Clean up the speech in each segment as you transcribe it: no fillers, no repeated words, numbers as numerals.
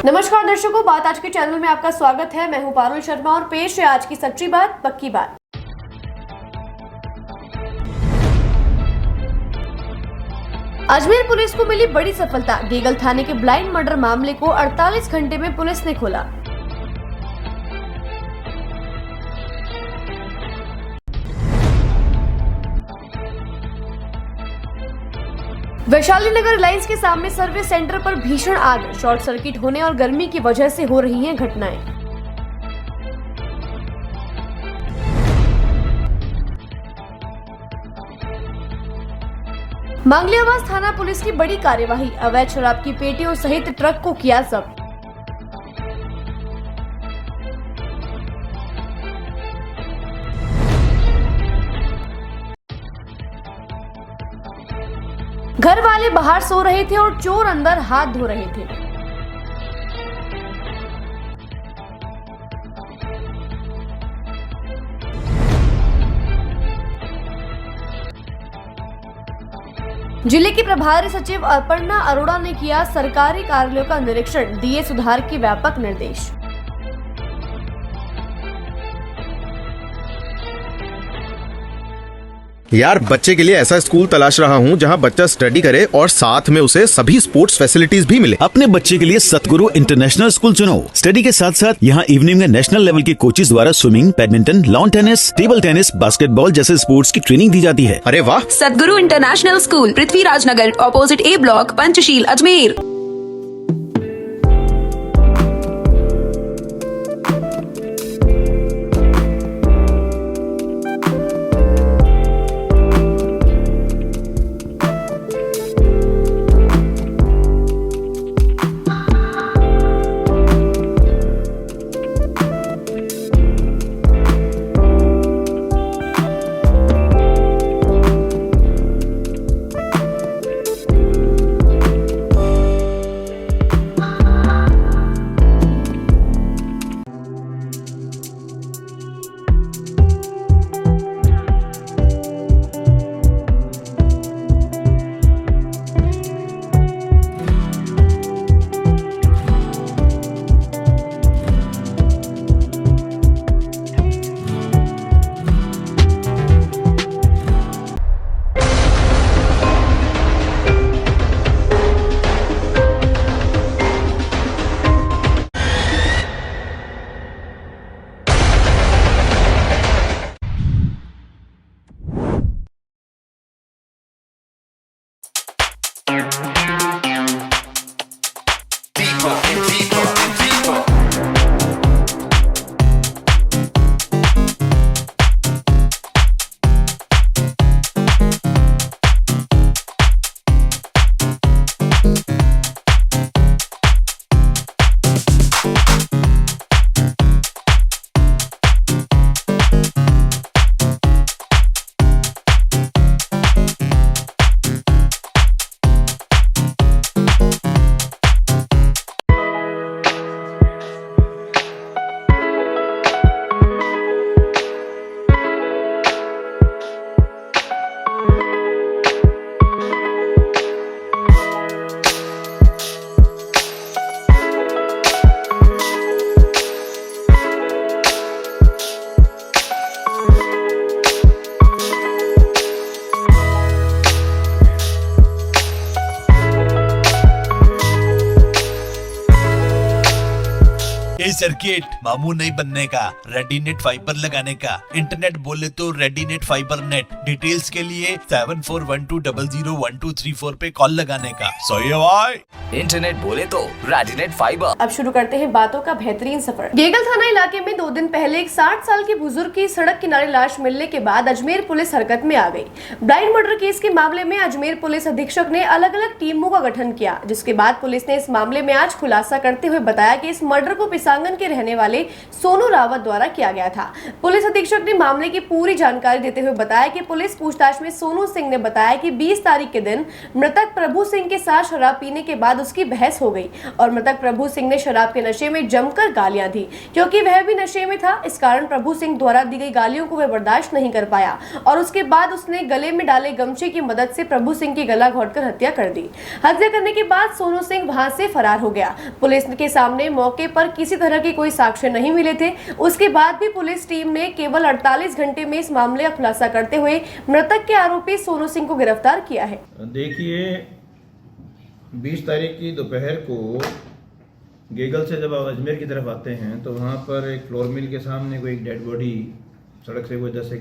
नमस्कार दर्शकों, बात आज के चैनल में आपका स्वागत है। मैं हूं पारुल शर्मा और पेश है आज की सच्ची बात पक्की बात। अजमेर पुलिस को मिली बड़ी सफलता। गेगल थाने के ब्लाइंड मर्डर मामले को 48 घंटे में पुलिस ने खोला। वैशाली नगर रिलायंस के सामने सर्विस सेंटर पर भीषण आग। शॉर्ट सर्किट होने और गर्मी की वजह से हो रही हैं घटनाएं। मांगलियावास थाना पुलिस की बड़ी कार्यवाही। अवैध शराब की पेटियों सहित ट्रक को किया जब्त। घर वाले बाहर सो रहे थे और चोर अंदर हाथ धो रहे थे। जिले की प्रभारी सचिव अपर्णा अरोड़ा ने किया सरकारी कार्यालयों का निरीक्षण, दिए सुधार के व्यापक निर्देश। यार, बच्चे के लिए ऐसा स्कूल तलाश रहा हूँ जहाँ बच्चा स्टडी करे और साथ में उसे सभी स्पोर्ट्स फैसिलिटीज भी मिले। अपने बच्चे के लिए सतगुरु इंटरनेशनल स्कूल चुनो। स्टडी के साथ साथ यहाँ इवनिंग में नेशनल लेवल के कोचेज द्वारा swimming, badminton, lawn tennis, table tennis, basketball जैसे स्पोर्ट्स की ट्रेनिंग दी जाती है। अरे वाह! सतगुरु इंटरनेशनल स्कूल, पृथ्वीराज नगर, ऑपोजिट ए ब्लॉक, पंचशील, अजमेर। सर्किट मामू नहीं बनने का, रेडीनेट फाइबर लगाने का। इंटरनेट बोले तो रेडीनेट फाइबर नेट। डिटेल्स के लिए 7412001234 पे कॉल लगाने का। सही है भाई। इंटरनेट बोले तो रेडीनेट फाइबर। अब शुरू करते हैं बातों का बेहतरीन सफर। गेगल थाना इलाके में 2 दिन पहले एक 60 साल की बुजुर्ग की सड़क किनारे लाश मिलने के बाद अजमेर पुलिस हरकत में आ गई। ब्लाइंड मर्डर केस के मामले में अजमेर पुलिस अधीक्षक ने अलग अलग टीमों का गठन किया, जिसके बाद पुलिस ने इस मामले में आज खुलासा करते हुए बताया कि इस मर्डर को पिसांगन के रहने वाले सोनू रावत द्वारा किया गया था। पुलिस अधीक्षक ने मामले की पूरी जानकारी देते हुए बताया कि पुलिस पूछताछ में सोनू सिंह ने बताया कि 20 तारीख के दिन मृतक प्रभु सिंह के साथ शराब पीने के बाद उसकी बहस हो गई और मृतक प्रभु सिंह ने शराब के नशे में जमकर गालियां दी। क्योंकि वह भी नशे में था, इस कारण प्रभु सिंह द्वारा दी गई गालियों को वह बर्दाश्त नहीं कर पाया और उसके बाद उसने गले में डाले गमछे की मदद से प्रभु सिंह की गला घोंटकर हत्या कर दी। हत्या करने के बाद सोनू सिंह वहां से फरार हो गया। पुलिस के सामने मौके पर किसी तरह के कोई साक्ष्य नहीं मिले थे। उसके बाद भी पुलिस टीम ने केवल 48 घंटे में इस मामले का खुलासा करते हुए मृतक के आरोपी सोनू सिंह को गिरफ्तार किया है। देखिए, 20 तारीख की दोपहर को गेगल से जब आप अजमेर की तरफ आते हैं तो वहाँ पर एक फ्लोर मिल के सामने कोई एक डेड बॉडी सड़क से वो 10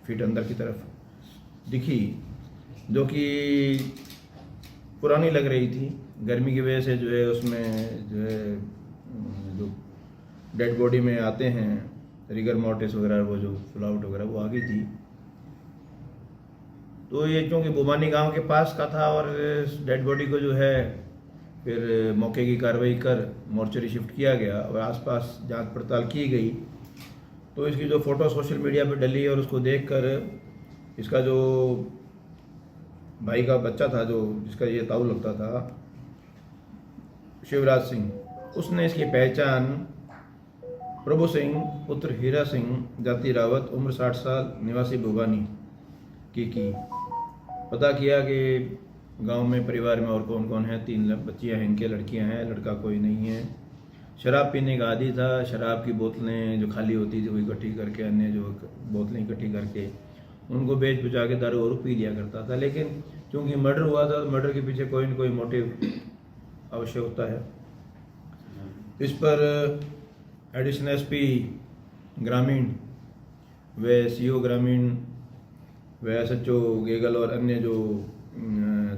फीट अंदर की तरफ दिखी, जो कि पुरानी लग रही थी। गर्मी की वजह से जो है उसमें जो डेड बॉडी में आते हैं रिगर मोर्टिस वगैरह, वो जो फ्लाउट वगैरह वो आ गई थी। तो ये क्योंकि बुबानी गांव के पास का था और डेड बॉडी को जो है फिर मौके की कार्रवाई कर मोर्चरी शिफ्ट किया गया और आसपास जांच पड़ताल की गई। तो इसकी जो फ़ोटो सोशल मीडिया पर डली और उसको देखकर इसका जो भाई का बच्चा था, जो जिसका ये ताऊ लगता था, शिवराज सिंह, उसने इसकी पहचान प्रभु सिंह पुत्र हीरा सिंह जाति रावत उम्र 60 साल निवासी बुबानी की पता किया कि गांव में परिवार में और कौन कौन है। 3 बच्चियां हैं, इनके लड़कियां हैं, लड़का कोई नहीं है। शराब पीने का आदी था। शराब की बोतलें जो खाली होती थी वो इकट्ठी करके, अन्य जो बोतलें इकट्ठी करके उनको बेच बुझा के दारू और पी लिया करता था। लेकिन चूँकि मर्डर हुआ था तो मर्डर के पीछे कोई न कोई मोटिव अवश्य होता है। इस पर एडिशनल एसपी ग्रामीण व सीओ ग्रामीण व एसएचओ गेगल और अन्य जो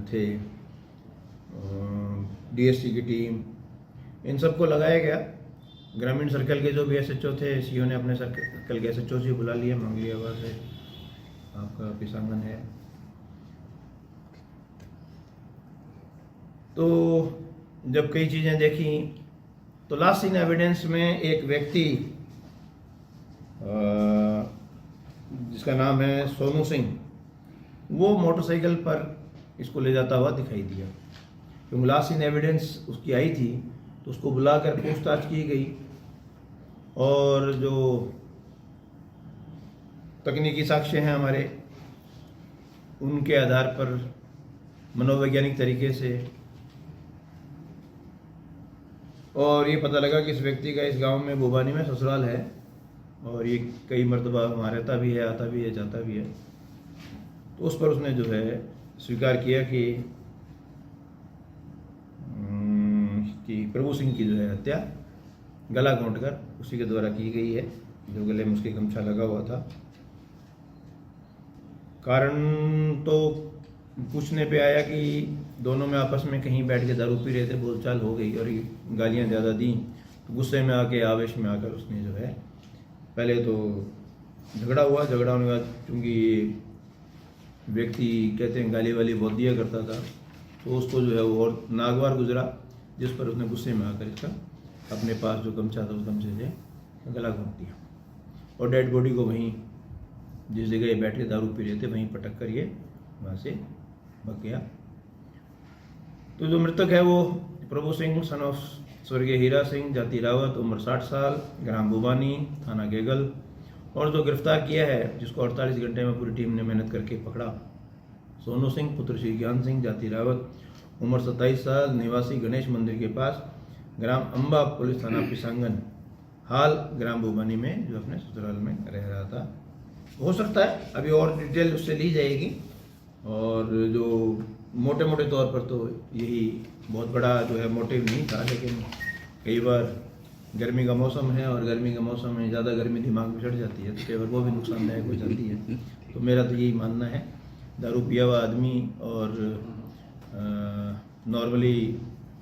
थे डीएससी की टीम, इन सबको लगाया गया। ग्रामीण सर्कल के जो भी एसएचओ थे, सीओ ने अपने सर्कल के एसएचओ से बुला लिया, मांग लिया वहाँ से आपका पिसांगन है। तो जब कई चीज़ें देखी तो लास्ट सीन एविडेंस में एक व्यक्ति जिसका नाम है सोनू सिंह, वो मोटरसाइकिल पर इसको ले जाता हुआ दिखाई दिया। क्योंकि लास्ट सीन एविडेंस उसकी आई थी तो उसको बुलाकर पूछताछ की गई और जो तकनीकी साक्ष्य हैं हमारे, उनके आधार पर मनोवैज्ञानिक तरीके से और ये पता लगा कि इस व्यक्ति का इस गांव में बुबानी में ससुराल है और ये कई मरतबा वहाँ रहता भी है, आता भी है, जाता भी है। तो उस पर उसने जो है स्वीकार किया कि प्रभु सिंह की जो है हत्या गला घोंटकर उसी के द्वारा की गई है, जो गले में उसके गमछा लगा हुआ था। कारण तो पूछने पे आया कि दोनों में आपस में कहीं बैठ के दारू पी रहे थे, बोलचाल हो गई और गालियां ज़्यादा दी। तो गुस्से में आके, आवेश में आकर उसने जो है पहले तो झगड़ा हुआ। झगड़ा होने के बाद चूँकि व्यक्ति कहते हैं गाली वाली बहुत दिया करता था, तो उसको जो है वो और नागवार गुजरा, जिस पर उसने गुस्से में आकर इसका अपने पास जो गमछा था उस गमछे से गला घोंट दिया और डेड बॉडी को वहीं जिस जगह ये बैठ के दारू पी रहे थे वहीं पटक कर ये वहाँ से भाग गया। तो जो मृतक है वो प्रभु सिंह सन ऑफ स्वर्गीय हीरा सिंह जाति रावत उम्र 60 साल ग्राम बुबानी थाना गेगल, और जो गिरफ्तार किया है जिसको 48 घंटे में पूरी टीम ने मेहनत करके पकड़ा, सोनू सिंह पुत्र श्री ज्ञान सिंह जाति रावत उम्र 27 साल निवासी गणेश मंदिर के पास ग्राम अम्बा पुलिस थाना पिसांगन, हाल ग्राम बुबानी में जो अपने ससुराल में रह रहा था। हो सकता है अभी और डिटेल उससे ली जाएगी और जो मोटे मोटे तौर पर तो यही बहुत बड़ा जो है मोटिव नहीं था, लेकिन कई बार गर्मी का मौसम है और गर्मी के मौसम में ज़्यादा गर्मी दिमाग में चढ़ जाती है तो कई बार वो भी नुकसानदायक हो जाती है। तो मेरा तो यही मानना है, दारू पिया हुआ आदमी और नॉर्मली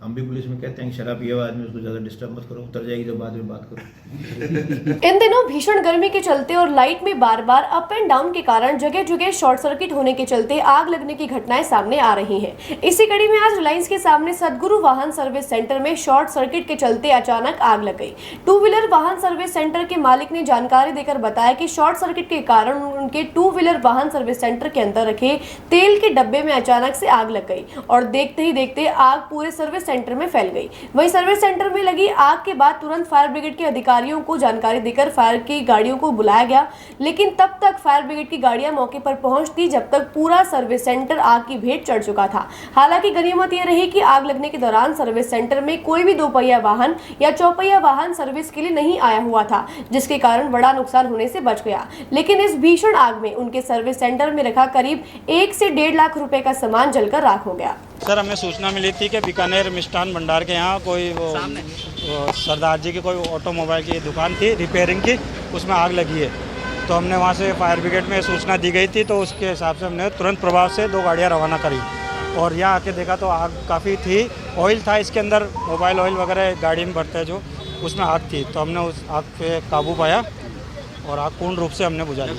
हम भी पुलिस में कहते हैं कि शराब पिया हुआ आदमी उसको ज़्यादा डिस्टर्ब मत करो, उतर जाएगी तो बाद में बात करो। इन दिनों भीषण गर्मी के चलते और लाइट में बार बार अप एंड डाउन के कारण जगह जगह शॉर्ट सर्किट होने के चलते आग लगने की घटनाएं सामने आ रही हैं। इसी कड़ी में आज रिलायंस के सामने सदगुरु वाहन सर्विस सेंटर में शॉर्ट सर्किट के चलते अचानक आग लग गई। टू व्हीलर वाहन सर्विस सेंटर के मालिक ने जानकारी देकर बताया कि शॉर्ट सर्किट के कारण उनके टू व्हीलर वाहन सर्विस सेंटर के अंदर रखे तेल के डब्बे में अचानक से आग लग गई और देखते ही देखते आग पूरे सर्विस सेंटर में फैल गई। वहीं सर्विस सेंटर में लगी आग के बाद तुरंत फायर ब्रिगेड के अधिकारियों को जानकारी देकर फायर की गाड़ियों को बुलाया गया, लेकिन तब तक फायर ब्रिगेड की गाड़ियां मौके पर पहुंचती जब तक पूरा सर्विस सेंटर आग की भेंट चढ़ चुका था। हालांकि गनीमत यह रही कि आग लगने के दौरान सर्विस सेंटर में कोई भी दोपहिया वाहन या चौपहिया वाहन सर्विस के लिए नहीं आया हुआ था, जिसके कारण बड़ा नुकसान होने से बच गया। लेकिन इस भीषण आग में उनके सर्विस सेंटर में रखा करीब 1 से 1.5 लाख रुपए का सामान जलकर राख हो गया। सर, हमें सूचना मिली थी कि बीकानेर मिष्ठान भंडार के यहाँ कोई वो सरदार जी की कोई ऑटोमोबाइल की दुकान थी रिपेयरिंग की, उसमें आग लगी है। तो हमने वहाँ से फायर ब्रिगेड में सूचना दी गई थी, तो उसके हिसाब से हमने तुरंत प्रभाव से 2 गाड़ियाँ रवाना करी और यहाँ आके देखा तो आग काफ़ी थी। ऑयल था इसके अंदर, मोबाइल ऑयल वगैरह गाड़ी में भरते हैं जो, उसमें आग थी। तो हमने उस आग पे काबू पाया और आग पूर्ण रूप से हमने बुझा ली।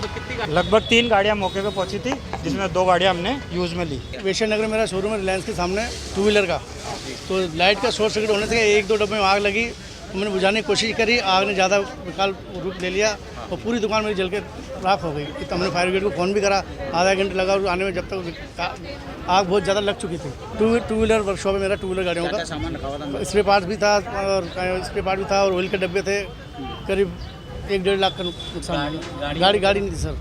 लगभग 3 गाड़ियाँ मौके पे पहुँची थी, जिसमें 2 गाड़ियाँ हमने यूज़ में ली। वैशाली नगर मेरा शोरूम है रिलायंस के सामने टू व्हीलर का, तो लाइट का शॉर्ट सर्किट होने से 1-2 डब्बे में आग लगी। मैंने बुझाने की कोशिश करी, आग ने ज़्यादा विकाल रूप ले लिया और पूरी दुकान मेरी जल के राख हो गई। तो हमने फायर ब्रिगेड को फ़ोन भी करा, आधा घंटे लगा आने में, जब तक आग बहुत ज़्यादा लग चुकी थी। टू व्हीलर वर्कशॉप है मेरा, टू व्हीलर गाड़ियों का सामान रखा हुआ था, स्पेयर पार्ट्स भी था और ऑयल के डब्बे थे। करीब 1-1.5 लाख का नुकसान। गाड़ी नहीं थी सर,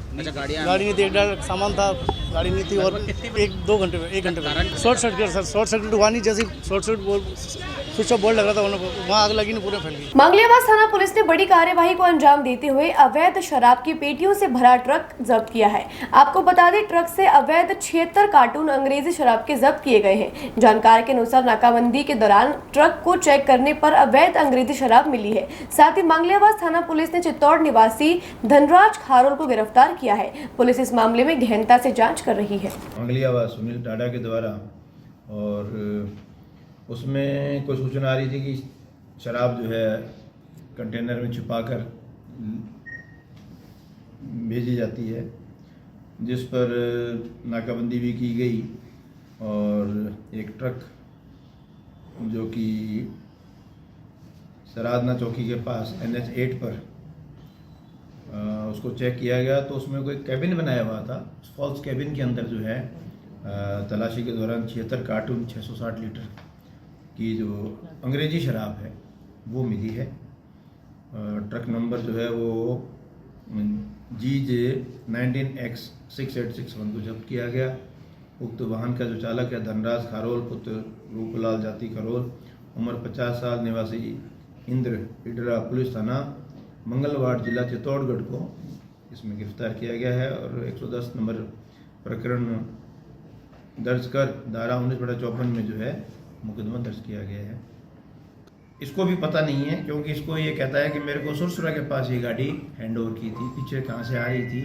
गाड़ी नहीं थी, 1.5 लाख सामान था, गाड़ी नहीं थी। और 1-2 घंटे में 1 घंटे में short circuit sir, short circuit हुआ नहीं, जैसे short circuit switch off board लग रहा था वहाँ आग लगी, नहीं पूरे फैल गई। मंगलियाबाद थाना पुलिस ने बड़ी कार्यवाही को अंजाम देते हुए अवैध शराब की पेटियों से भरा ट्रक जब्त किया है। आपको बता दें, ट्रक से अवैध 76 कार्टून अंग्रेजी शराब के जब्त किए गए हैं। जानकारी के अनुसार नाकाबंदी के दौरान ट्रक को चेक करने पर अवैध अंग्रेजी शराब मिली है। साथ ही मंगलियाबाद थाना पुलिस ने चित्तौड़ निवासी धनराज खारोल को गिरफ्तार किया है। पुलिस इस मामले में गहनता से जाँच कर रही है। मंगलियाबाद सुनील टाडा के द्वारा, और उसमें कोई सूचना आ रही थी कि शराब जो है कंटेनर में छुपाकर भेजी जाती है, जिस पर नाकाबंदी भी की गई और एक ट्रक जो कि सरादना चौकी के पास NH 8 पर उसको चेक किया गया, तो उसमें कोई कैबिन बनाया हुआ था। उस फॉल्स कैबिन के अंदर जो है तलाशी के दौरान 76 कार्टून 660 लीटर की जो अंग्रेजी शराब है वो मिली है। ट्रक नंबर जो है वो GJ 19X6861 को जब्त किया गया। उक्त वाहन का जो चालक है धनराज खारोल पुत्र रूपलाल जाति खारोल, उम्र 50 साल, निवासी इंद्र इडरा, पुलिस थाना मंगलवाड़, जिला चित्तौड़गढ़ को इसमें गिरफ्तार किया गया है और 110 नंबर प्रकरण दर्ज कर धारा 19/54 में जो है मुकदमा दर्ज किया गया है। इसको भी पता नहीं है, क्योंकि इसको ये कहता है कि मेरे को सुरसुरा के पास ये गाड़ी हैंड ओवर की थी, पीछे कहाँ से आ रही थी।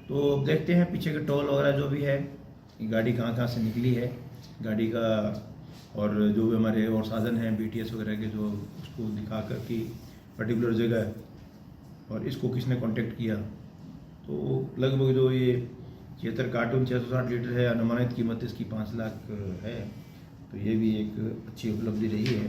तो देखते हैं पीछे के टोल वगैरह जो भी है, गाड़ी कहाँ से निकली है गाड़ी का, और जो भी हमारे और साधन हैं BTS वगैरह के, जो उसको दिखा कर कि पर्टिकुलर जगह और इसको किसने कांटेक्ट किया। तो लगभग जो ये 76 कार्टून 660 लीटर है, अनुमानित कीमत इसकी 5 लाख है। तो ये भी एक अच्छी उपलब्धि रही है,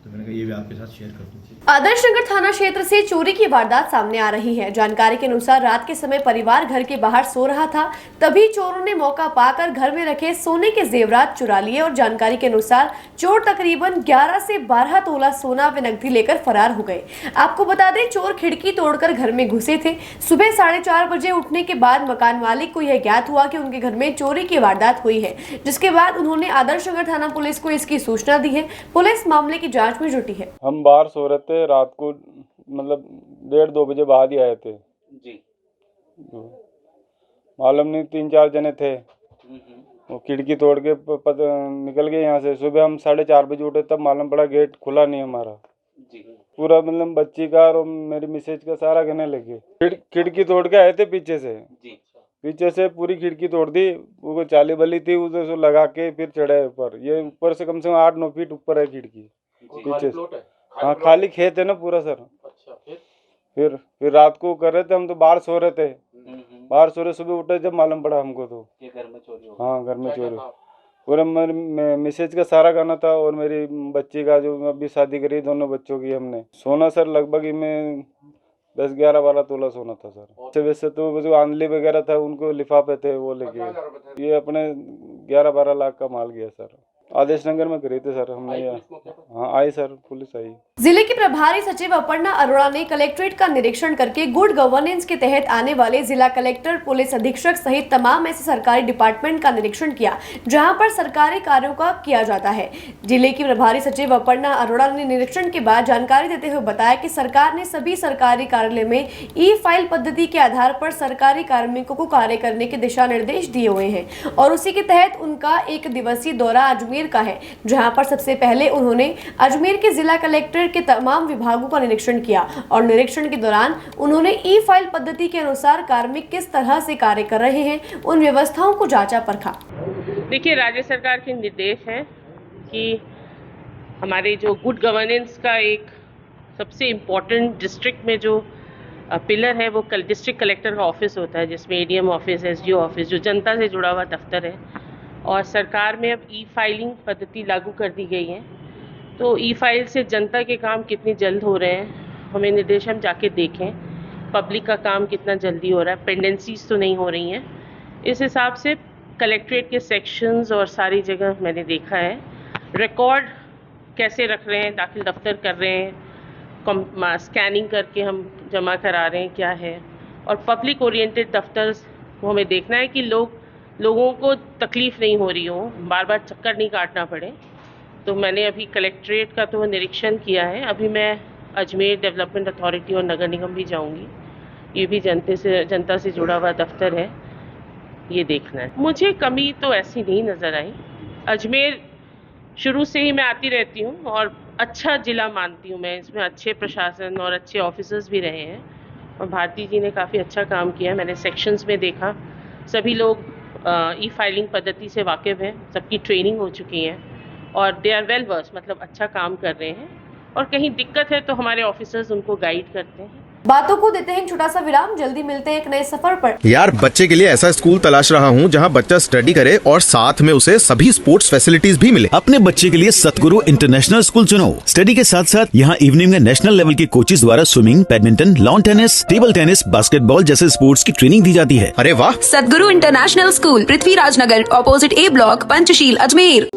तो मैंने कहा ये भी आपके साथ शेयर कर दूँ। आदर्श नगर थाना क्षेत्र से चोरी की वारदात सामने आ रही है। जानकारी के अनुसार रात के समय परिवार घर के बाहर सो रहा था, तभी चोरों ने मौका पाकर घर में रखे सोने के जेवरात चुरा लिए और जानकारी के अनुसार चोर तकरीबन 11 से 12 तोला सोना व नकदी लेकर फरार हो गए। आपको बता दें, चोर खिड़की तोड़कर घर में घुसे थे। सुबह 4:30 बजे उठने के बाद मकान मालिक को यह ज्ञात हुआ कि उनके घर में चोरी की वारदात हुई है, जिसके बाद उन्होंने आदर्श नगर थाना पुलिस को इसकी सूचना दी है। पुलिस मामले की जाँच में जुटी है। हम बाहर सो रहे थे, रात को मतलब 1:30-2 बजे बाद ही आए थे जी। मालूम नहीं 3-4 जने थे, वो खिड़की तोड़ के निकल गए यहाँ से। सुबह हम 4:30 बजे उठे, तब मालूम पड़ा गेट खुला नहीं हमारा जी। पूरा मतलब बच्ची का और मेरी मिसेज का सारा गहने लगे। खिड़की तोड़ के आए थे पीछे से जी। पीछे से पूरी खिड़की तोड़ दी, वो चाली बली थी उधर से लगा के फिर चढ़े ऊपर। ये ऊपर से कम 8-9 फीट ऊपर है खिड़की पीछे से। हाँ खाली खेत है ना पूरा सर। फिर रात को कर रहे थे हम, तो बाहर सो रहे थे। बाहर सो रहे, सुबह उठे जब मालूम पड़ा हमको तो घर में चोरी। हाँ घर में चोरी। पूरा मेरे मिसेज का सारा गाना था और मेरी बच्ची का, जो अभी शादी करी, दोनों बच्चों की हमने। सोना सर लगभग में 10-11-12 तोला सोना था सर। वैसे तो जो आंधली वगैरह था उनको लिफाफे थे वो लेके। ये अपने 11-12 लाख का माल गया सर। आदेश नगर में करी थे सर हमने। हाँ आई सर, पुलिस आई। जिले की प्रभारी सचिव अपर्णा अरोड़ा ने कलेक्ट्रेट का निरीक्षण करके गुड गवर्नेंस के तहत आने वाले जिला कलेक्टर, पुलिस अधीक्षक सहित तमाम ऐसे सरकारी डिपार्टमेंट का निरीक्षण किया जहां पर सरकारी कार्यों का किया जाता है। जिले की प्रभारी सचिव अपर्णा अरोड़ा ने निरीक्षण के बाद जानकारी देते हुए बताया कि सरकार ने सभी सरकारी कार्यालय में ई-फाइल पद्धति के आधार पर सरकारी कार्मिकों को कार्य करने के दिशा निर्देश दिए हुए हैं और उसी के तहत उनका 1 दिवसीय दौरा अजमेर का है, जहां पर सबसे पहले उन्होंने अजमेर के जिला कलेक्टर के तमाम विभागों का निरीक्षण किया और निरीक्षण के दौरान उन्होंने ई-फाइल पद्धति के अनुसार कार्मिक किस तरह से कार्य कर रहे हैं उन व्यवस्थाओं को जांचा परखा। देखिए, राज्य सरकार के निर्देश हैं कि हमारे जो गुड गवर्नेंस का एक सबसे इम्पोर्टेंट डिस्ट्रिक्ट में जो पिलर है वो डिस्ट्रिक्ट कलेक्टर का ऑफिस होता है, जिसमें एडीएम ऑफिस, एसडीओ ऑफिस, जो जनता से जुड़ा हुआ दफ्तर है। और सरकार में अब ई-फाइलिंग पद्धति लागू कर दी गई है, तो ई-फाइल से जनता के काम कितनी जल्द हो रहे हैं, हमें निर्देश हम जाके देखें पब्लिक का काम कितना जल्दी हो रहा है, पेंडेंसीज तो नहीं हो रही हैं। इस हिसाब से कलेक्ट्रेट के सेक्शंस और सारी जगह मैंने देखा है। रिकॉर्ड कैसे रख रहे हैं, दाखिल दफ्तर कर रहे हैं, स्कैनिंग करके हम जमा करा रहे हैं क्या है, और पब्लिक ओरिएंटेड दफ्तर को हमें देखना है कि लोगों को तकलीफ़ नहीं हो रही हो, बार बार चक्कर नहीं काटना पड़े। तो मैंने अभी कलेक्ट्रेट का तो निरीक्षण किया है, अभी मैं अजमेर डेवलपमेंट अथॉरिटी और नगर निगम भी जाऊंगी। ये भी जनता से जुड़ा हुआ दफ्तर है, ये देखना है। मुझे कमी तो ऐसी नहीं नज़र आई। अजमेर शुरू से ही मैं आती रहती हूँ और अच्छा ज़िला मानती हूँ मैं, इसमें अच्छे प्रशासन और अच्छे ऑफिसर्स भी रहे हैं और भारती जी ने काफ़ी अच्छा काम किया है। मैंने सेक्शंस में देखा, सभी लोग ई-फाइलिंग पद्धति से वाकिफ़ हैं, सबकी ट्रेनिंग हो चुकी है और दे आर वेल वर्स, मतलब अच्छा काम कर रहे हैं। और कहीं दिक्कत है तो हमारे ऑफिसर्स उनको गाइड करते हैं। बातों को देते हैं एक छोटा सा विराम, जल्दी मिलते हैं एक नए सफर पर। यार बच्चे के लिए ऐसा स्कूल तलाश रहा हूँ जहाँ बच्चा स्टडी करे और साथ में उसे सभी स्पोर्ट्स फैसिलिटीज भी मिले। अपने बच्चे के लिए सतगुरु इंटरनेशनल स्कूल चुनो। स्टडी के साथ साथ यहाँ इवनिंग में नेशनल लेवल के कोचेज द्वारा swimming, badminton, lawn tennis, table tennis, basketball जैसे स्पोर्ट्स की ट्रेनिंग दी जाती है। अरे वाह! सतगुरु इंटरनेशनल स्कूल, पृथ्वीराज नगर, ऑपोजिट ए ब्लॉक, पंचशील, अजमेर।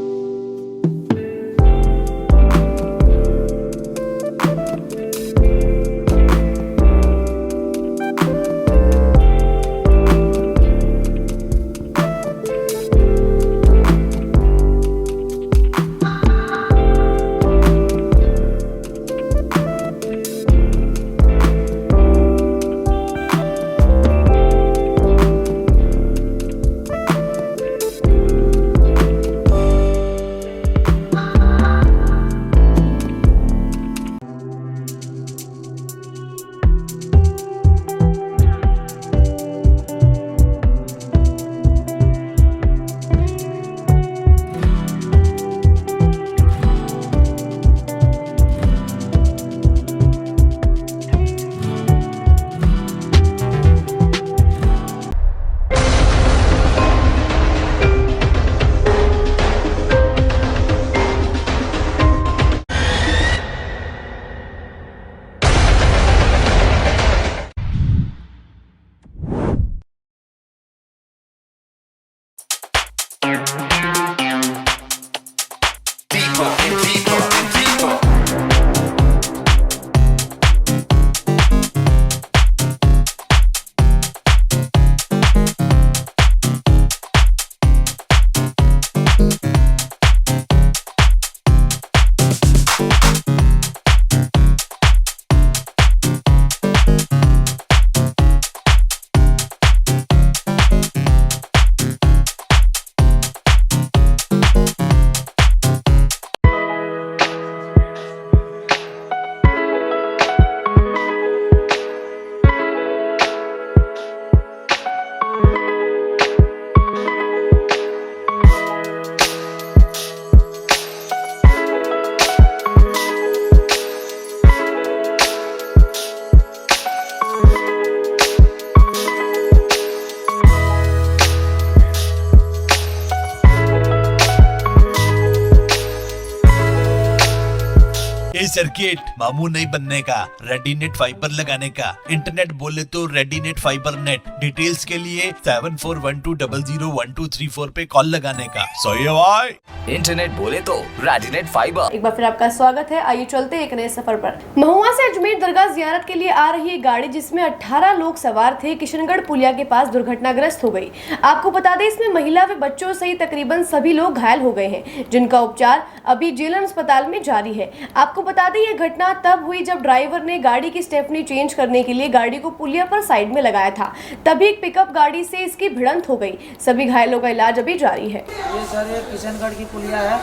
ये सर्किट मामू नहीं बनने का, रेडीनेट फाइबर लगाने का। इंटरनेट बोले तो रेडीनेट फाइबर नेट। डिटेल्स के लिए 7412001234 पे कॉल लगाने का। सही है भाई। इंटरनेट बोले तो रेडीनेट फाइबर। एक बार फिर आपका स्वागत है। आइए चलते हैं एक नए सफर पर। महुआ से अजमेर दरगाह जियारत के लिए आ रही एक गाड़ी जिसमें 18 लोग सवार थे, किशनगढ़ पुलिया के पास दुर्घटनाग्रस्त हो गई। आपको बता दें, इसमें महिला व बच्चों सहित तकरीबन सभी लोग घायल हो गए हैं, जिनका उपचार अभी जेलम अस्पताल में जारी है। आपको बता दें, यह घटना तब हुई जब ड्राइवर ने गाड़ी की स्टेपनी चेंज करने के लिए गाड़ी को पुलिया पर साइड में लगाया था, तभी एक पिकअप गाड़ी से इसकी भिड़ंत हो गई। सभी घायलों का इलाज अभी जारी है। ये सर ये किशनगढ़ की पुलिया है।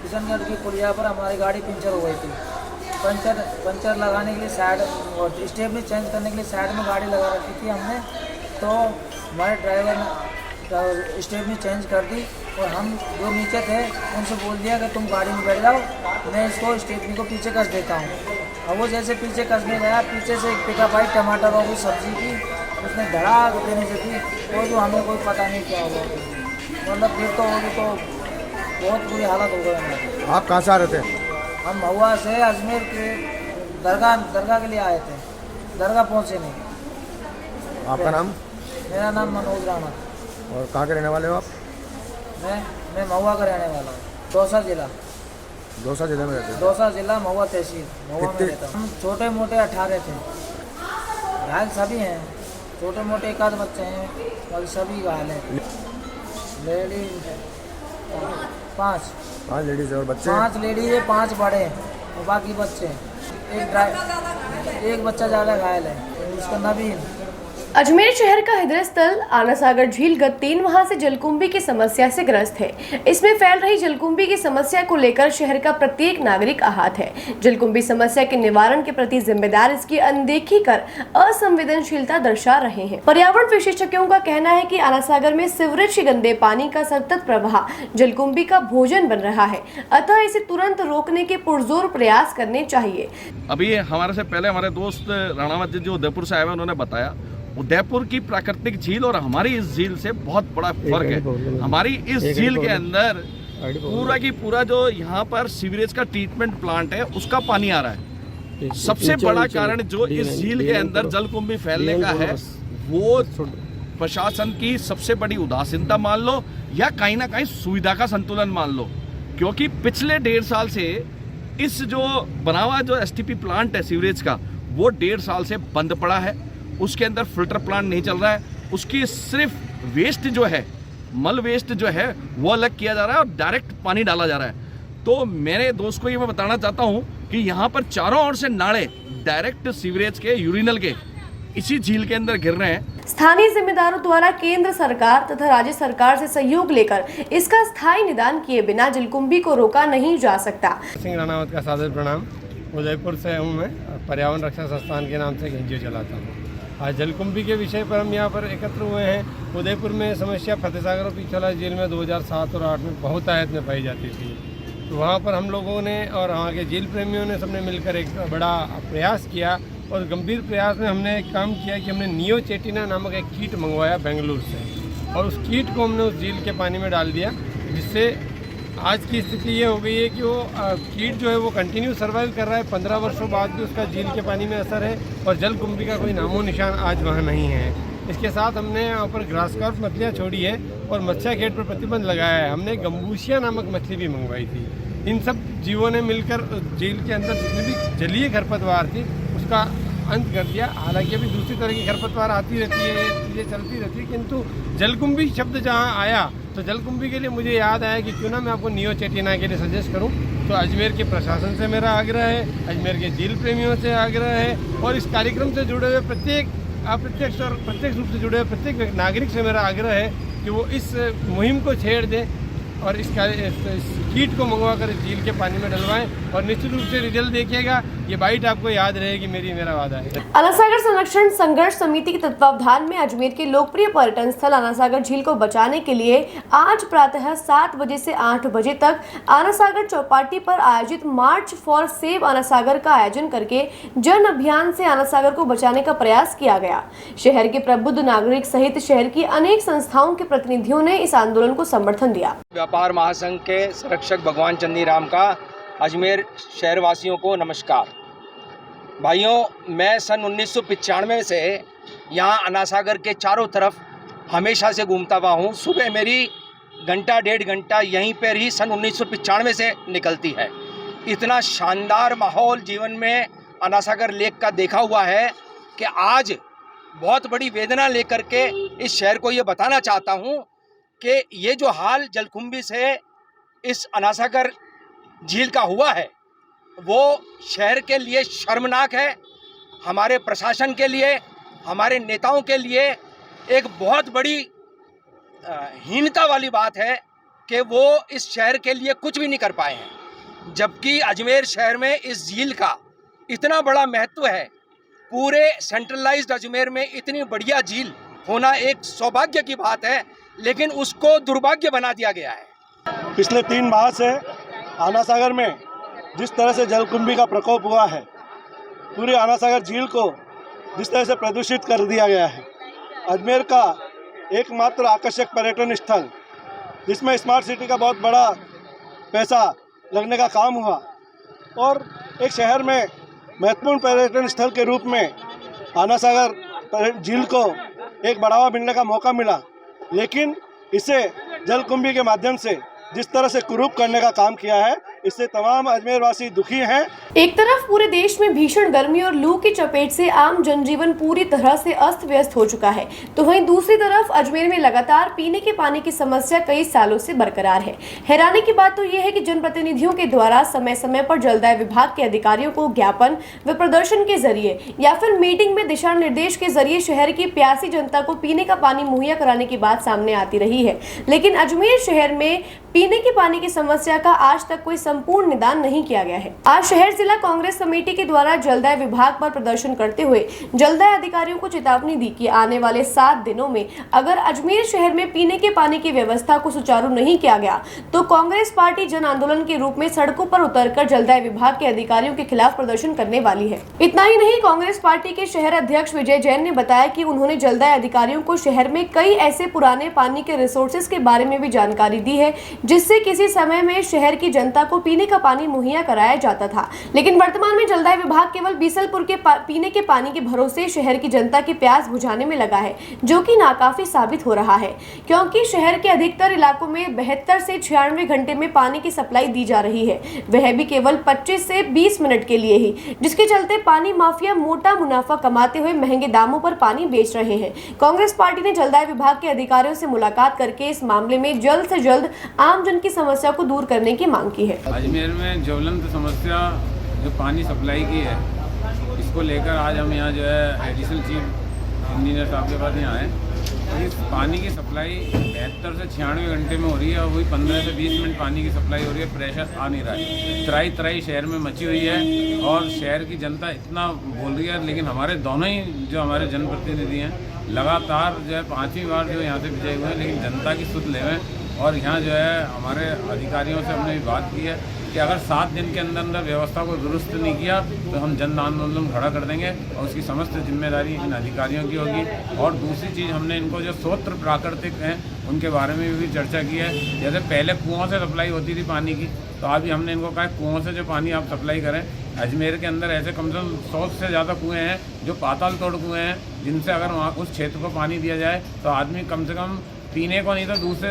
किशनगढ़ की पुलिया पर हमारी गाड़ी पंचर हो गई थी। पंचर लगाने के लिए साइड और स्टेपनी चेंज करने के लिए साइड में गाड़ी लगा रखी थी हमने, तो हमारे ड्राइवर ने स्टेपनी चेंज कर दी और हम जो नीचे थे उनसे बोल दिया कि तुम गाड़ी में बैठ जाओ, मैं इसको स्टेपनी को पीछे कस देता हूँ। और वो जैसे पीछे कसने गया, पीछे से एक पिकअप आई टमाटर और कुछ सब्जी की, उसने धड़ाक देने से थी, वो जो हमें कोई पता नहीं क्या हुआ। मतलब फिर तो होगी तो बहुत बुरी हालत हो गई। आप कहाँ से आ रहे थे? हम महुआ से अजमेर के दरगाह के लिए आए थे, दरगाह पहुँचे नहीं। आपका नाम? मेरा नाम मनोज राणा। और कहाँ के रहने वाले हो आप? मैं महुआ का रहने वाला हूँ। दौसा जिला। दौसा जिले में रहते हैं? दौसा जिला, महुआ तहसील, महुआ में रहता हूँ। हम छोटे मोटे 18 थे, घायल सभी हैं। छोटे मोटे एक आध बच्चे हैं, बाकी सभी घायल हैं। लेडीज 5 लेडीज और बच्चे? 5 लेडीज है, 5 बड़े हैं और बाकी बच्चे हैं। एक बच्चा ज़्यादा घायल है, उसका नवीन। अजमेर शहर का हृदय स्थल आना सागर झील गत 3 माह से जलकुंभी की समस्या से ग्रस्त है। इसमें फैल रही जलकुंभी की समस्या को लेकर शहर का प्रत्येक नागरिक आहत है। जलकुंभी समस्या के निवारण के प्रति जिम्मेदार इसकी अनदेखी कर असंवेदनशीलता दर्शा रहे हैं। पर्यावरण विशेषज्ञों का कहना है कि आना सागर में सीवरेज के गंदे पानी का सतत प्रवाह जलकुंभी का भोजन बन रहा है, अतः इसे तुरंत रोकने के पुरजोर प्रयास करने चाहिए। अभी हमारे से पहले हमारे दोस्त राणा मस्जिद जो उदयपुर से आए हुए, उन्होंने बताया उदयपुर की प्राकृतिक झील और हमारी इस झील से बहुत बड़ा फर्क है। हमारी इस झील के अंदर पूरा की पूरा जो यहाँ पर सीवरेज का ट्रीटमेंट प्लांट है उसका पानी आ रहा है। सबसे बड़ा कारण जो इस झील के अंदर जलकुंभी फैलने का है वो प्रशासन की सबसे बड़ी उदासीनता मान लो या कहीं ना कहीं सुविधा का संतुलन मान लो, क्योंकि पिछले 1.5 साल से इस जो बना हुआ जो STP प्लांट है सीवरेज का, वो 1.5 साल से बंद पड़ा है। उसके अंदर फिल्टर प्लांट नहीं चल रहा है, उसकी सिर्फ वेस्ट जो है, मल वेस्ट जो है वो अलग किया जा रहा है और डायरेक्ट पानी डाला जा रहा है। तो मेरे दोस्त को ये मैं बताना चाहता हूँ कि यहाँ पर चारों ओर से नाले डायरेक्ट सीवरेज के, यूरिनल के इसी झील के अंदर गिर रहे हैं। स्थानीय जिम्मेदारों द्वारा केंद्र सरकार तथा राज्य सरकार से सहयोग लेकर इसका स्थायी निदान किए बिना जलकुंभी को रोका नहीं जा सकता। सिंह राणावत का सादर प्रणाम। उदयपुर से हूँ मैं, पर्यावरण रक्षा संस्थान के नाम से NGO चलाता हूँ। आज जलकुंभी के विषय पर हम यहाँ पर एकत्र हुए हैं। उदयपुर में समस्या फतेह सागर और पिछला झील में 2007 और 2008 में बहुत आयत में पाई जाती थी, तो वहाँ पर हम लोगों ने और वहाँ के झील प्रेमियों ने सबने मिलकर एक बड़ा प्रयास किया और गंभीर प्रयास में हमने एक काम किया कि हमने नियोचेटिना नामक एक कीट मंगवाया बेंगलुरु से, और उस कीट को हमने उस झील के पानी में डाल दिया, जिससे आज की स्थिति ये हो गई है कि वो कीट जो है वो कंटिन्यू सर्वाइव कर रहा है। 15 वर्षों बाद भी उसका झील के पानी में असर है और जलकुंभी का कोई नामो निशान आज वहाँ नहीं है। इसके साथ हमने यहाँ पर ग्रास कार्प मछलियाँ छोड़ी है और मत्स्य खेत पर प्रतिबंध लगाया है। हमने गंबूसिया नामक मछली भी मंगवाई थी। इन सब जीवों ने मिलकर झील के अंदर जितनी भी जलीय खरपतवार थी उसका अंत कर दिया। हालांकि अभी दूसरी तरह की खरपतवार आती रहती है, चीज़ें चलती रहती है, किंतु जलकुंभी शब्द जहाँ आया तो जलकुंभी के लिए मुझे याद आया कि क्यों ना मैं आपको नियोचेटिना के लिए सजेस्ट करूं। तो अजमेर के प्रशासन से मेरा आग्रह है, अजमेर के झील प्रेमियों से आग्रह है और इस कार्यक्रम से जुड़े हुए अप्रत्यक्ष और प्रत्यक्ष रूप से जुड़े हुए प्रत्येक नागरिक से मेरा आग्रह है कि वो इस मुहिम को छेड़ दें और इस कीट को मंगवाकर झील के पानी में डलवाएं और निश्चित रूप से रिजल्ट देखिएगा। ये बाइट आपको याद रहेगी, मेरा वादा है। आना सागर संरक्षण संघर्ष समिति के तत्वावधान में अजमेर के लोकप्रिय पर्यटन स्थल आना सागर झील को बचाने के लिए आज प्रातः 7 बजे से 8 बजे तक आना सागर चौपाटी पर आयोजित मार्च फॉर सेव आना सागर का आयोजन करके जन अभियान से आना सागर को बचाने का प्रयास किया गया। शहर के प्रबुद्ध नागरिक सहित शहर की अनेक संस्थाओं के प्रतिनिधियों ने इस आंदोलन को समर्थन दिया। व्यापार महासंघ के संरक्षक भगवान चंदी राम का अजमेर शहरवासियों को नमस्कार। भाइयों, मैं सन 1995 से यहाँ अन्ना सागर के चारों तरफ हमेशा से घूमता हुआ हूँ। सुबह मेरी घंटा 1.5 घंटा यहीं पर ही सन 1995 से निकलती है। इतना शानदार माहौल जीवन में अन्ना सागर लेक का देखा हुआ है कि आज बहुत बड़ी वेदना लेकर के इस शहर को ये बताना चाहता हूँ कि ये जो हाल जलकुंभी से इस अन्ना सागर झील का हुआ है वो शहर के लिए शर्मनाक है। हमारे प्रशासन के लिए, हमारे नेताओं के लिए एक बहुत बड़ी हीनता वाली बात है कि वो इस शहर के लिए कुछ भी नहीं कर पाए हैं, जबकि अजमेर शहर में इस झील का इतना बड़ा महत्व है। पूरे सेंट्रलाइज्ड अजमेर में इतनी बढ़िया झील होना एक सौभाग्य की बात है, लेकिन उसको दुर्भाग्य बना दिया गया है। पिछले 3 माह से अन्ना सागर में जिस तरह से जलकुंभी का प्रकोप हुआ है, पूरी अन्ना सागर झील को जिस तरह से प्रदूषित कर दिया गया है, अजमेर का एकमात्र आकर्षक पर्यटन स्थल जिसमें स्मार्ट सिटी का बहुत बड़ा पैसा लगने का काम हुआ और एक शहर में महत्वपूर्ण पर्यटन स्थल के रूप में अन्ना सागर झील को एक बढ़ावा मिलने का मौका मिला, लेकिन इसे जलकुंभी के माध्यम से जिस तरह से कुरूप करने का काम किया है, इससे तमाम अजमेर वासी दुखी हैं। एक तरफ पूरे देश में भीषण गर्मी और लू की चपेट से आम जनजीवन पूरी तरह से अस्त व्यस्त हो चुका है, तो वहीं दूसरी तरफ अजमेर में लगातार पीने के पानी की समस्या कई सालों से बरकरार है। हैरानी की बात तो यह है कि जनप्रतिनिधियों के द्वारा समय समय पर जलदाय विभाग के अधिकारियों को ज्ञापन व प्रदर्शन के जरिए या फिर मीटिंग में दिशा निर्देश के जरिए शहर की प्यासी जनता को पीने का पानी मुहैया कराने की बात सामने आती रही है, लेकिन अजमेर शहर में पीने के पानी की समस्या का आज तक कोई संपूर्ण निदान नहीं किया गया है। आज शहर जिला कांग्रेस समिति के द्वारा जलदाय विभाग पर प्रदर्शन करते हुए जलदाय अधिकारियों को चेतावनी दी कि आने वाले 7 दिनों में अगर अजमेर शहर में पीने के पानी की व्यवस्था को सुचारू नहीं किया गया तो कांग्रेस पार्टी जन आंदोलन के रूप में सड़कों पर उतरकर जलदाय विभाग के अधिकारियों के खिलाफ प्रदर्शन करने वाली है। इतना ही नहीं, कांग्रेस पार्टी के शहर अध्यक्ष विजय जैन ने बताया कि उन्होंने जलदाय अधिकारियों को शहर में कई ऐसे पुराने पानी के रिसोर्सेज के बारे में भी जानकारी दी है जिससे किसी समय में शहर की जनता को पीने का पानी मुहैया कराया जाता था, लेकिन वर्तमान में जलदाय विभाग केवल बीसलपुर के पीने के पानी के भरोसे शहर की जनता की प्यास बुझाने में लगा है, जो कि नाकाफी साबित हो रहा है, क्योंकि शहर के अधिकतर इलाकों में 72 से 96 घंटे में पानी की सप्लाई दी जा रही है, वह भी केवल 25 से 20 मिनट के लिए ही, जिसके चलते पानी माफिया मोटा मुनाफा कमाते हुए महंगे दामों पर पानी बेच रहे हैं। कांग्रेस पार्टी ने जलदाय विभाग के अधिकारियों से मुलाकात करके इस मामले में जल्द से जल्द आम जन की समस्या को दूर करने की मांग की है। अजमेर में ज्वलंत समस्या जो पानी सप्लाई की है, इसको लेकर आज हम यहाँ जो है एडिशनल चीफ इंजीनियर साहब के पास यहाँ आए। तो इस पानी की सप्लाई 72 से 96 घंटे में हो रही है और वही 15 से 20 मिनट पानी की सप्लाई हो रही है, प्रेशर आ नहीं रहा है। तराई शहर में मची हुई है और शहर की जनता इतना बोल रही है, लेकिन हमारे दोनों ही जो हमारे जनप्रतिनिधि हैं लगातार जो है 5वीं बार जो यहाँ से विजय हुए हैं, लेकिन जनता की सुध ले हुए। और यहाँ जो है हमारे अधिकारियों से हमने भी बात की है कि अगर 7 दिन के अंदर व्यवस्था को दुरुस्त नहीं किया तो हम जन आंदोलन खड़ा कर देंगे और उसकी समस्त जिम्मेदारी इन अधिकारियों की होगी। और दूसरी चीज़, हमने इनको जो स्रोत प्राकृतिक हैं उनके बारे में भी चर्चा की है। जैसे पहले कुओं से सप्लाई होती थी पानी की, तो अभी हमने इनको कहा कुओं से जो पानी आप सप्लाई करें। अजमेर के अंदर ऐसे कम से कम 100 से ज़्यादा कुएँ हैं जो पाताल तोड़ कुएँ हैं, जिनसे अगर वहाँ उस क्षेत्र को पानी दिया जाए तो आदमी कम से कम पीने को नहीं तो दूसरे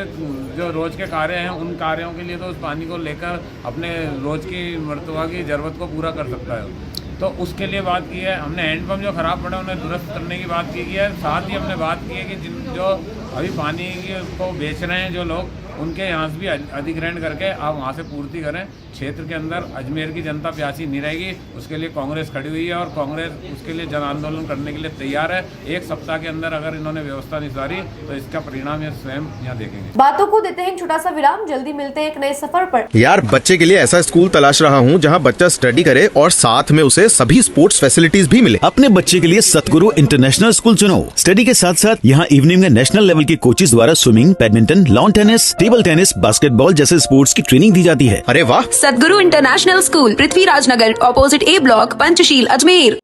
जो रोज़ के कार्य हैं उन कार्यों के लिए तो उस पानी को लेकर अपने रोज़ की मर्तबा की ज़रूरत को पूरा कर सकता है। तो उसके लिए बात की है हमने। हैंडपम्प जो ख़राब पड़े उन्हें दुरुस्त करने की बात की है। साथ ही हमने बात की है कि जो अभी पानी को बेच रहे हैं जो लोग, उनके यहाँ से भी अधिग्रहण करके आप वहाँ से पूर्ति करें। क्षेत्र के अंदर अजमेर की जनता प्यासी नहीं रहेगी, उसके लिए कांग्रेस खड़ी हुई है और कांग्रेस उसके लिए जन आंदोलन करने के लिए तैयार है। 1 सप्ताह के अंदर अगर इन्होंने व्यवस्था नहीं सुधारी तो इसका परिणाम ये स्वयं यहाँ देखेंगे। बातों को देते हैं एक छोटा सा विराम, जल्दी मिलते हैं एक नए सफर पर। यार, बच्चे के लिए ऐसा स्कूल तलाश रहा हूँ जहाँ बच्चा स्टडी करे और साथ में उसे सभी स्पोर्ट्स फैसिलिटीज भी मिले। अपने बच्चे के लिए सतगुरु इंटरनेशनल स्कूल चुनो। स्टडी के साथ साथ यहाँ इवनिंग में नेशनल लेवल के कोचेज द्वारा swimming, badminton, lawn tennis, table tennis, basketball जैसे स्पोर्ट्स की ट्रेनिंग दी जाती है। अरे वाह! सतगुरु इंटरनेशनल स्कूल, पृथ्वीराज नगर, ऑपोजिट ए ब्लॉक, पंचशील, अजमेर।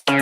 ये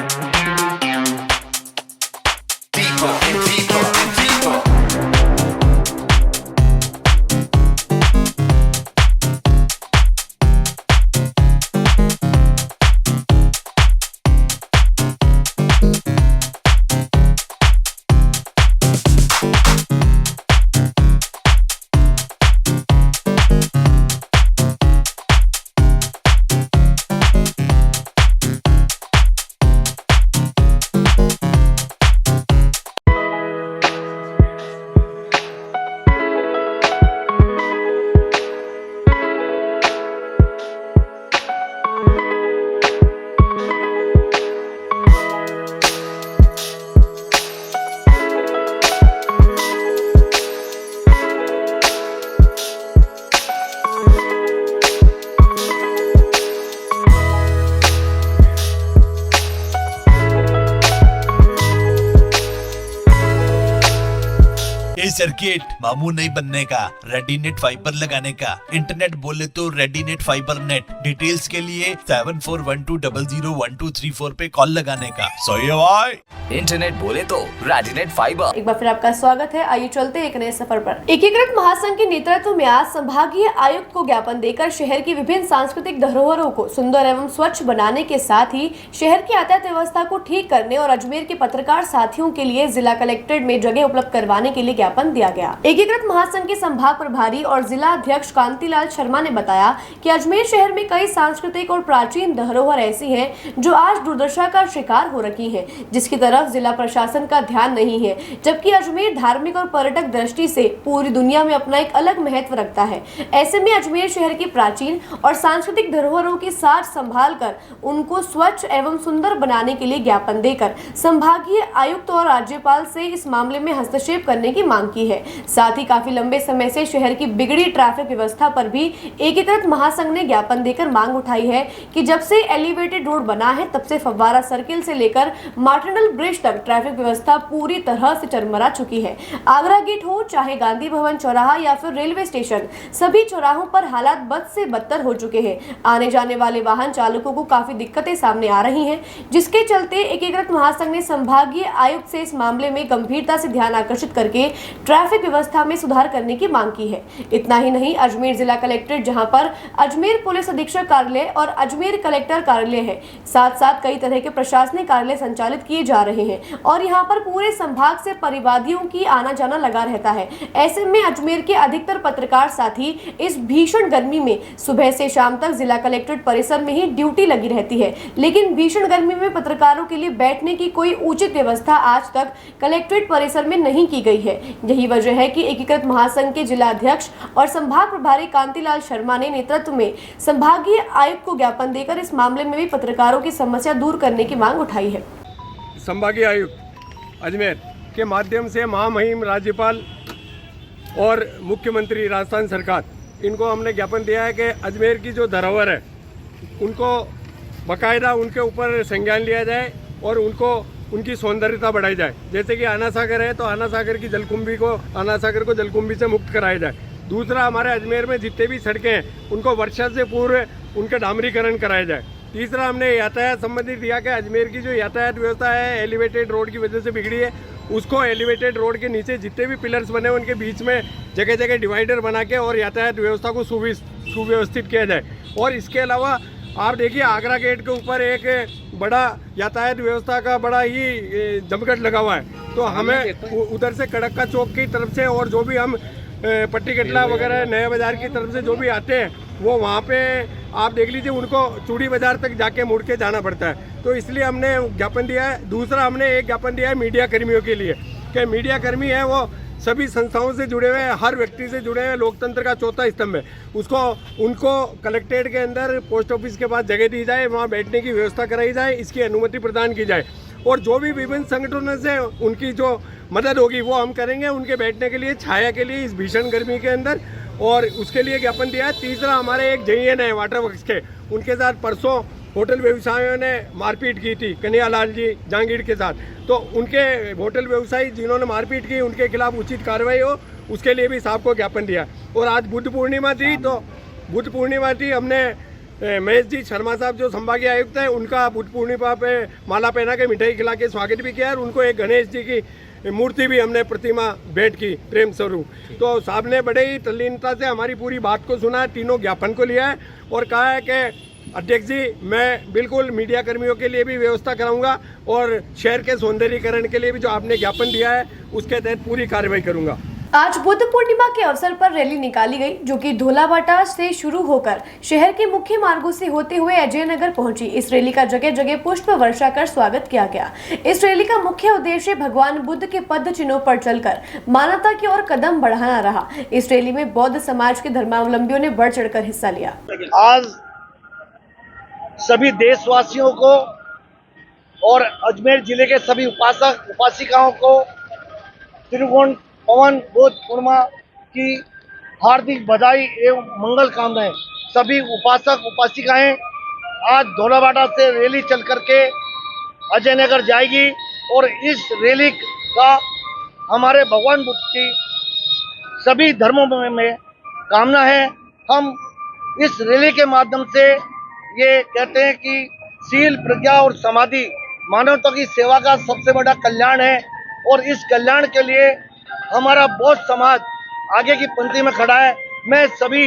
सर्किट मामू नहीं बनने का, रेडीनेट फाइबर लगाने का। इंटरनेट बोले तो रेडीनेट फाइबर नेट। डिटेल्स के लिए 7412001234 पे कॉल लगाने का। सही है भाई। इंटरनेट बोले तो रेडीनेट फाइबर। एक बार फिर आपका स्वागत है। आइए चलते हैं एक नए सफर पर। एकीकृत महासंघ के नेतृत्व में आज संभागीय आयुक्त को ज्ञापन देकर शहर की विभिन्न सांस्कृतिक धरोहरों को सुंदर एवं स्वच्छ बनाने के साथ ही शहर की यातायात व्यवस्था को ठीक करने और अजमेर के पत्रकार साथियों के लिए जिला कलेक्ट्रेट में जगह उपलब्ध करवाने के लिए ज्ञापन दिया गया। एकीकृत महासंघ के संभाग प्रभारी और जिला अध्यक्ष कांतिलाल शर्मा ने बताया कि अजमेर शहर में कई सांस्कृतिक और प्राचीन धरोहर ऐसी हैं जो आज दुर्दशा का शिकार हो रही हैं, जिसकी तरफ जिला प्रशासन का ध्यान नहीं है, जबकि अजमेर धार्मिक और पर्यटक दृष्टि से पूरी दुनिया में अपना एक अलग महत्व रखता है। ऐसे में अजमेर शहर की प्राचीन और सांस्कृतिक धरोहरों की साज संभाल कर उनको स्वच्छ एवं सुंदर बनाने के लिए ज्ञापन देकर संभागीय आयुक्त और राज्यपाल से इस मामले में हस्तक्षेप करने की मांग की है। साथ ही काफी लंबे समय से शहर की बिगड़ी ट्रैफिक व्यवस्था पर भी एकीकृत महासंघ ने ज्ञापन देकर मांग उठाई है कि जब से एलिवेटेड रोड बना है तब से फव्वारा सर्किल से लेकर मार्टिनल ब्रिज तक ट्रैफिक व्यवस्था पूरी तरह से चरमरा चुकी है। आगरा गेट हो चाहे गांधी भवन चौराहा या फिर रेलवे स्टेशन, सभी चौराहों पर हालात बद से बदतर हो चुके हैं। आने जाने वाले वाहन चालकों को काफी दिक्कतें सामने आ रही हैं, जिसके चलते एकीकृत महासंघ ने संभागीय आयुक्त से इस मामले में गंभीरता से ध्यान आकर्षित करके ट्रैफिक व्यवस्था में सुधार करने की मांग की है। इतना ही नहीं, अजमेर जिला कलेक्ट्रेट जहां पर अजमेर पुलिस अधीक्षक कार्यालय और अजमेर कलेक्टर कार्यालय है, साथ साथ कई तरह के प्रशासनिक कार्यालय संचालित किए जा रहे हैं और यहां पर पूरे संभाग से परिवादियों की आना जाना लगा रहता है। ऐसे में अजमेर के अधिकतर पत्रकार साथी इस भीषण गर्मी में सुबह से शाम तक जिला कलेक्ट्रेट परिसर में ही ड्यूटी लगी रहती है, लेकिन भीषण गर्मी में पत्रकारों के लिए बैठने की कोई उचित व्यवस्था आज तक कलेक्ट्रेट परिसर में नहीं की गई है। यही वजह है कि एकीकृत महासंघ के जिला अध्यक्ष और संभाग प्रभारी कांतिलाल शर्मा ने नेतृत्व में संभागीय आयुक्त को ज्ञापन देकर इस मामले में भी पत्रकारों की समस्या दूर करने की मांग उठाई है। संभागीय आयुक्त अजमेर के माध्यम से महामहिम राज्यपाल और मुख्यमंत्री राजस्थान सरकार, इनको हमने ज्ञापन दिया है कि अजमेर की जो धरोहर है उनको बाकायदा उनके ऊपर संज्ञान लिया जाए और उनको उनकी सौंदर्यता बढ़ाई जाए। जैसे कि आना सागर है तो आना सागर की जलकुंभी को आना सागर को जलकुंभी से मुक्त कराया जाए। दूसरा, हमारे अजमेर में जितने भी सड़कें हैं उनको वर्षा से पूर्व उनका डामरीकरण कराया जाए। तीसरा, हमने यातायात संबंधी दिया कि अजमेर की जो यातायात व्यवस्था है एलिवेटेड रोड की वजह से बिगड़ी है, उसको एलिवेटेड रोड के नीचे जितने भी पिलर्स बने हैं उनके बीच में जगह जगह डिवाइडर बना के और यातायात व्यवस्था को सुव्यवस्थित किया जाए। और इसके अलावा आप देखिए आगरा गेट के ऊपर एक बड़ा यातायात व्यवस्था का बड़ा ही जमघट लगा हुआ है, तो हमें उधर से कड़क्का चौक की तरफ से और जो भी हम पट्टी कटला वगैरह नया बाजार की तरफ से जो भी आते हैं वो वहाँ पे आप देख लीजिए उनको चूड़ी बाजार तक जाके मुड़ के जाना पड़ता है, तो इसलिए हमने ज्ञापन दिया है। दूसरा, हमने एक ज्ञापन दिया है मीडिया कर्मियों के लिए कि मीडिया कर्मी है वो सभी संस्थाओं से जुड़े हुए हैं, हर व्यक्ति से जुड़े हुए, लोकतंत्र का चौथा स्तंभ है। उनको कलेक्ट्रेट के अंदर पोस्ट ऑफिस के पास जगह दी जाए, वहाँ बैठने की व्यवस्था कराई जाए, इसकी अनुमति प्रदान की जाए और जो भी विभिन्न संगठनों से उनकी जो मदद होगी वो हम करेंगे उनके बैठने के लिए, छाया के लिए इस भीषण गर्मी के अंदर, और उसके लिए ज्ञापन दिया है। तीसरा, हमारे एक JN है वाटर वर्क्स के, उनके साथ परसों होटल व्यवसायियों ने मारपीट की थी, कन्हैयालाल जी जहांगीर के साथ, तो उनके होटल व्यवसायी जिन्होंने मारपीट की उनके खिलाफ उचित कार्रवाई हो, उसके लिए भी साहब को ज्ञापन दिया। और आज बुद्ध पूर्णिमा थी, तो बुद्ध पूर्णिमा थी, हमने महेश जी शर्मा साहब जो संभागीय आयुक्त हैं, उनका बुद्ध पूर्णिमा पे माला पहना के मिठाई खिला के स्वागत भी किया और उनको एक गणेश जी की मूर्ति भी हमने प्रतिमा भेंट की प्रेम स्वरूप। तो साहब ने बड़े ही तल्लीनता से हमारी पूरी बात को सुना, तीनों ज्ञापन को लिया है और कहा है कि अध्यक्ष जी मैं बिल्कुल मीडिया कर्मियों के लिए भी व्यवस्था कराऊंगा और शहर के सौंदर्यीकरण के लिए भी जो आपने ज्ञापन दिया है उसके तहत पूरी कार्रवाई करूंगा। आज बुद्ध पूर्णिमा के अवसर पर रैली निकाली गई जो कि धोलाबाटा से शुरू होकर शहर के मुख्य मार्गों से होते हुए अजय नगर पहुंची। इस रैली का जगह जगह पुष्प वर्षा कर स्वागत किया गया। इस रैली का मुख्य उद्देश्य भगवान बुद्ध के पद चिन्हों पर चलकर मानवता की ओर कदम बढ़ाना रहा। इस रैली में बौद्ध समाज के धर्मावलंबियों ने बढ़ चढ़कर हिस्सा लिया। आज सभी देशवासियों को और अजमेर जिले के सभी उपासक उपासिकाओं को त्रिभुवन पवन बुद्ध पूर्णिमा की हार्दिक बधाई एवं मंगल कामनाएं। सभी उपासक उपासिकाएं आज धोलाबाटा से रैली चल करके अजय नगर जाएगी और इस रैली का हमारे भगवान बुद्ध की सभी धर्मों में कामना है। हम इस रैली के माध्यम से ये कहते हैं कि शील प्रज्ञा और समाधि मानवता की सेवा का सबसे बड़ा कल्याण है और इस कल्याण के लिए हमारा बौद्ध समाज आगे की पंक्ति में खड़ा है। मैं सभी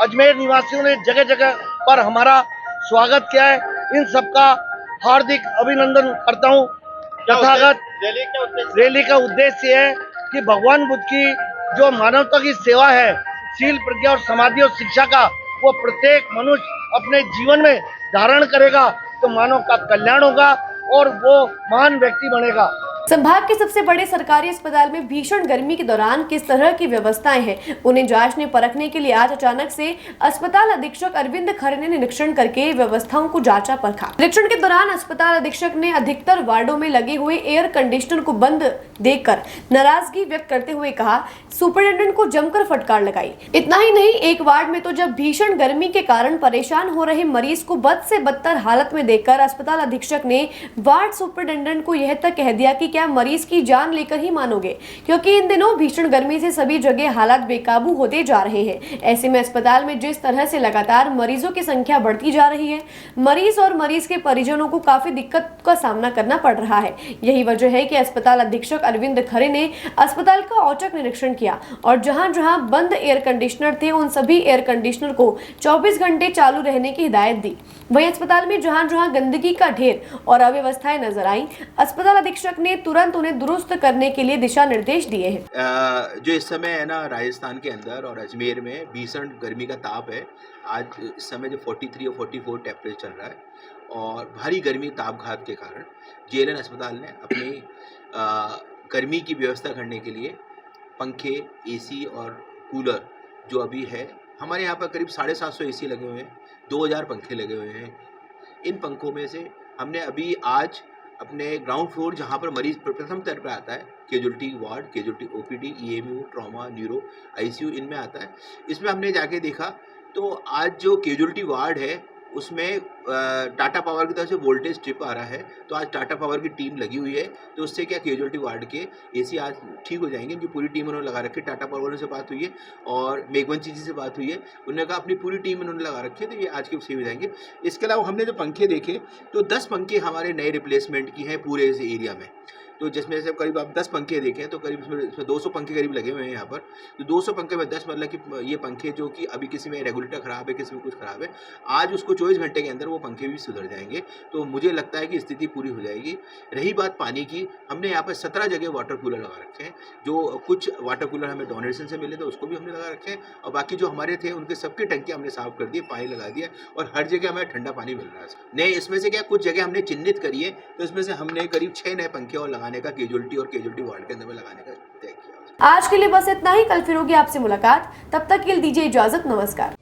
अजमेर निवासियों ने जगह जगह पर हमारा स्वागत किया है, इन सबका हार्दिक अभिनंदन करता हूं। तथागत रैली का उद्देश्य है कि भगवान बुद्ध की जो मानवता की सेवा है, शील प्रज्ञा और समाधि और शिक्षा का, वो प्रत्येक मनुष्य अपने जीवन में धारण करेगा तो मानव का कल्याण होगा और वो महान व्यक्ति बनेगा। संभाग के सबसे बड़े सरकारी अस्पताल में भीषण गर्मी के दौरान किस तरह की व्यवस्थाएं हैं, उन्हें जांचने परखने के लिए आज अचानक से अस्पताल अधीक्षक अरविंद खरे ने निरीक्षण करके व्यवस्थाओं को जांचा परखा। निरीक्षण के दौरान अस्पताल अधीक्षक ने अधिकतर वार्डों में लगे हुए एयर कंडीशनर को बंद देखकर नाराजगी व्यक्त करते हुए कहा, सुपरिटेंडेंट को जमकर फटकार लगाई। इतना ही नहीं, एक वार्ड में तो जब भीषण गर्मी के कारण परेशान हो रहे मरीज को बद से बदतर हालत में देखकर अस्पताल अधीक्षक ने वार्ड सुपरिटेंडेंट को यह तक कह दिया कि क्या मरीज की जान लेकर ही मानोगे, क्योंकि इन दिनों भीषण गर्मी से सभी जगह हालात बेकाबू होते जा रहे हैं। ऐसे में अस्पताल में जिस तरह से लगातार मरीजों की संख्या बढ़ती जा रही है, मरीज और मरीज के परिजनों को काफी दिक्कत का सामना करना पड़ रहा है। यही वजह है कि अस्पताल अधीक्षक अरविंद खरे ने अस्पताल का औचक निरीक्षण किया और जहां जहां बंद एयर कंडीशनर थे उन सभी एयर कंडीशनर को 24 घंटे चालू रहने की हिदायत दी। वहीं अस्पताल में जहां जहां गंदगी का ढेर और अव्यवस्थाएं नजर आई, अस्पताल अधीक्षक ने तुरंत उन्हें दुरुस्त करने के लिए दिशा निर्देश दिए हैं। जो इस समय है ना राजस्थान के अंदर और अजमेर में भीषण गर्मी का ताप है। आज इस समय जो 43 और 44 टेम्परेचर चल रहा है और भारी गर्मी तापघात के कारण जेएलएन अस्पताल ने अपनी गर्मी की व्यवस्था करने के लिए पंखे, एसी और कूलर जो अभी है, हमारे यहाँ पर करीब 750 एसी लगे हुए हैं, 2000 पंखे लगे हुए हैं। इन पंखों में से हमने अभी आज अपने ग्राउंड फ्लोर जहाँ पर मरीज प्रथम स्तर पर आता है, casualty ward, casualty OPD, EMU, trauma, neuro, ICU, इनमें आता है। इसमें हमने जाके देखा तो आज जो कैजुअलिटी वार्ड है उसमें टाटा पावर की तरफ से वोल्टेज स्ट्रिप आ रहा है, तो आज टाटा पावर की टीम लगी हुई है। तो उससे क्या कैजुअलिटी वार्ड के एसी आज ठीक हो जाएंगे। इनकी पूरी टीम उन्होंने लगा रखी है। टाटा पावर से बात हुई है और मेघवंशी जी से बात हुई है, उन्होंने कहा अपनी पूरी टीम उन्होंने लगा रखी है, तो ये आज के सही हो जाएंगे। इसके अलावा हमने जो पंखे देखे तो 10 पंखे हमारे नए रिप्लेसमेंट की हैं पूरे इस एरिया में। तो जिसमें से करीब आप 10 पंखे देखें तो करीब इसमें 200 पंखे करीब लगे हुए हैं यहाँ पर। तो 200 पंखे में 10 मतलब कि ये पंखे जो कि अभी किसी में रेगुलेटर ख़राब है, किसी में कुछ ख़राब है, आज उसको 24 घंटे के अंदर वो पंखे भी सुधर जाएंगे। तो मुझे लगता है कि स्थिति पूरी हो जाएगी। रही बात पानी की, हमने यहाँ पर 17 जगह वाटर कूलर लगा रखे हैं। जो कुछ वाटर कूलर हमें डोनेशन से मिले तो उसको भी हमने लगा रखे हैं और बाकी जो हमारे थे उनके सबकी टंकी हमने साफ़ कर दी, पानी लगा दिया और हर जगह हमें ठंडा पानी मिल रहा है। नहीं, इसमें से क्या कुछ जगह हमने चिन्हित करी है, तो इसमें से हमने करीब 6 नए पंखे और लगाने का कैजुअलिटी और कैजुअलिटी वार्ड के अंदर में लगाने का तय किया। आज के लिए बस इतना ही। कल फिर होगी आपसे मुलाकात, तब तक के लिए दीजिए इजाजत। नमस्कार।